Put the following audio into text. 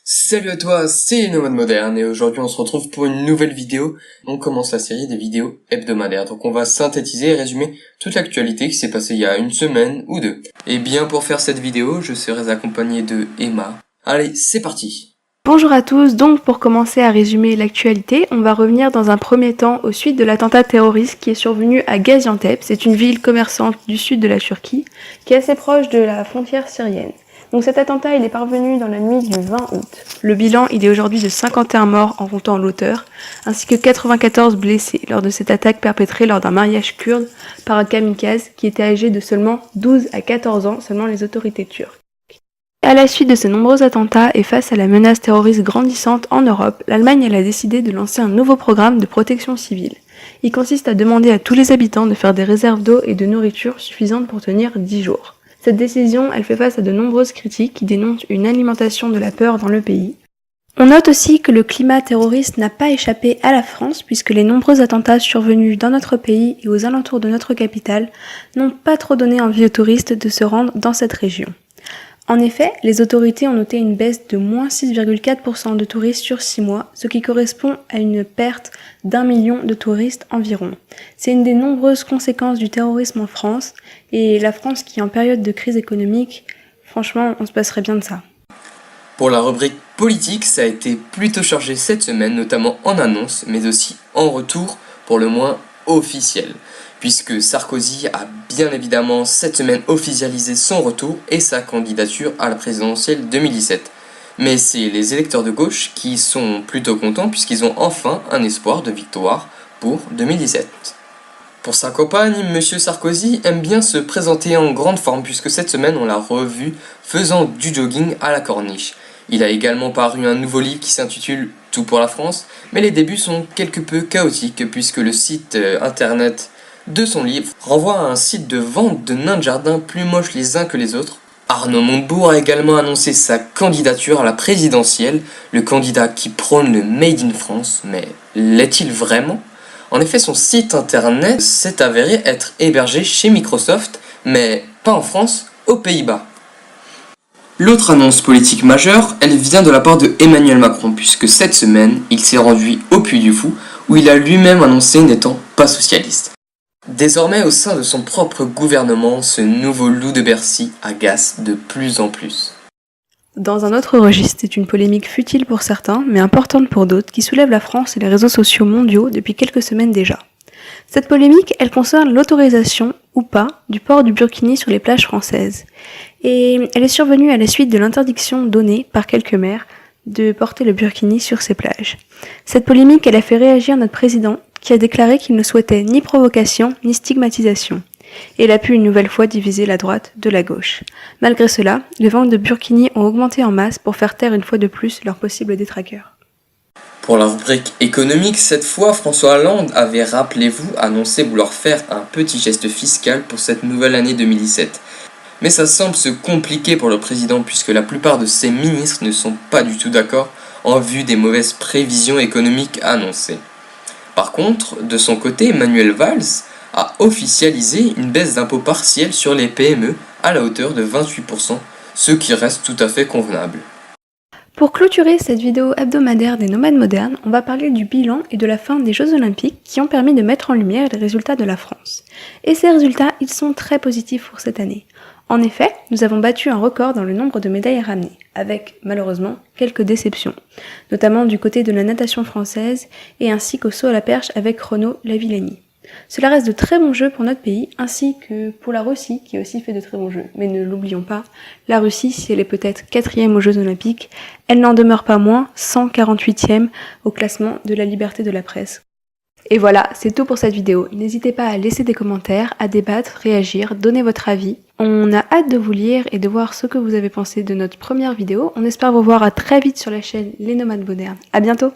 Salut à toi, c'est Nomade Moderne et aujourd'hui on se retrouve pour une nouvelle vidéo. On commence la série des vidéos hebdomadaires, donc on va synthétiser et résumer toute l'actualité qui s'est passée il y a une semaine ou deux. Et bien pour faire cette vidéo, je serai accompagné de Emma. Allez, c'est parti. Bonjour à tous, donc pour commencer à résumer l'actualité, on va revenir dans un premier temps aux suites de l'attentat terroriste qui est survenu à Gaziantep. C'est une ville commerçante du sud de la Turquie qui est assez proche de la frontière syrienne. Donc cet attentat il est parvenu dans la nuit du 20 août. Le bilan il est aujourd'hui de 51 morts en comptant l'auteur, ainsi que 94 blessés lors de cette attaque perpétrée lors d'un mariage kurde par un kamikaze qui était âgé de seulement 12 à 14 ans selon les autorités turques. À la suite de ces nombreux attentats et face à la menace terroriste grandissante en Europe, l'Allemagne a décidé de lancer un nouveau programme de protection civile. Il consiste à demander à tous les habitants de faire des réserves d'eau et de nourriture suffisantes pour tenir 10 jours. Cette décision, elle fait face à de nombreuses critiques qui dénoncent une alimentation de la peur dans le pays. On note aussi que le climat terroriste n'a pas échappé à la France puisque les nombreux attentats survenus dans notre pays et aux alentours de notre capitale n'ont pas trop donné envie aux touristes de se rendre dans cette région. En effet, les autorités ont noté une baisse de moins 6,4% de touristes sur 6 mois, ce qui correspond à une perte d'1 million de touristes environ. C'est une des nombreuses conséquences du terrorisme en France, et la France qui est en période de crise économique, franchement, on se passerait bien de ça. Pour la rubrique politique, ça a été plutôt chargé cette semaine, notamment en annonce, mais aussi en retour, pour le moins officiel. Puisque Sarkozy a bien évidemment cette semaine officialisé son retour et sa candidature à la présidentielle 2017. Mais c'est les électeurs de gauche qui sont plutôt contents puisqu'ils ont enfin un espoir de victoire pour 2017. Pour sa campagne, Monsieur Sarkozy aime bien se présenter en grande forme puisque cette semaine on l'a revu faisant du jogging à la corniche. Il a également paru un nouveau livre qui s'intitule Tout pour la France, mais les débuts sont quelque peu chaotiques puisque le site internet de son livre renvoie à un site de vente de nains de jardin plus moches les uns que les autres. Arnaud Montebourg a également annoncé sa candidature à la présidentielle, le candidat qui prône le Made in France, mais l'est-il vraiment ? En effet, son site internet s'est avéré être hébergé chez Microsoft, mais pas en France, aux Pays-Bas. L'autre annonce politique majeure, elle vient de la part de Emmanuel Macron, puisque cette semaine, il s'est rendu au Puy du Fou, où il a lui-même annoncé n'étant pas socialiste. Désormais, au sein de son propre gouvernement, ce nouveau loup de Bercy agace de plus en plus. Dans un autre registre, c'est une polémique futile pour certains, mais importante pour d'autres, qui soulève la France et les réseaux sociaux mondiaux depuis quelques semaines déjà. Cette polémique, elle concerne l'autorisation, ou pas, du port du burkini sur les plages françaises. Et elle est survenue à la suite de l'interdiction donnée par quelques maires de porter le burkini sur ces plages. Cette polémique, elle a fait réagir notre président, qui a déclaré qu'il ne souhaitait ni provocation, ni stigmatisation. Et il a pu une nouvelle fois diviser la droite de la gauche. Malgré cela, les ventes de burkini ont augmenté en masse pour faire taire une fois de plus leurs possibles détraqueurs. Pour la rubrique économique, cette fois, François Hollande avait, rappelez-vous, annoncé vouloir faire un petit geste fiscal pour cette nouvelle année 2017. Mais ça semble se compliquer pour le président puisque la plupart de ses ministres ne sont pas du tout d'accord en vue des mauvaises prévisions économiques annoncées. Par contre, de son côté, Manuel Valls a officialisé une baisse d'impôt partielle sur les PME à la hauteur de 28%, ce qui reste tout à fait convenable. Pour clôturer cette vidéo hebdomadaire des Nomades Modernes, on va parler du bilan et de la fin des Jeux Olympiques qui ont permis de mettre en lumière les résultats de la France. Et ces résultats, ils sont très positifs pour cette année. En effet, nous avons battu un record dans le nombre de médailles ramenées, avec malheureusement quelques déceptions, notamment du côté de la natation française et ainsi qu'au saut à la perche avec Renaud Lavillenie. Cela reste de très bons jeux pour notre pays, ainsi que pour la Russie qui a aussi fait de très bons jeux. Mais ne l'oublions pas, la Russie, si elle est peut-être 4e aux Jeux Olympiques, elle n'en demeure pas moins 148e au classement de la liberté de la presse. Et voilà, c'est tout pour cette vidéo. N'hésitez pas à laisser des commentaires, à débattre, réagir, donner votre avis. On a hâte de vous lire et de voir ce que vous avez pensé de notre première vidéo. On espère vous voir à très vite sur la chaîne Les Nomades Modernes. À bientôt!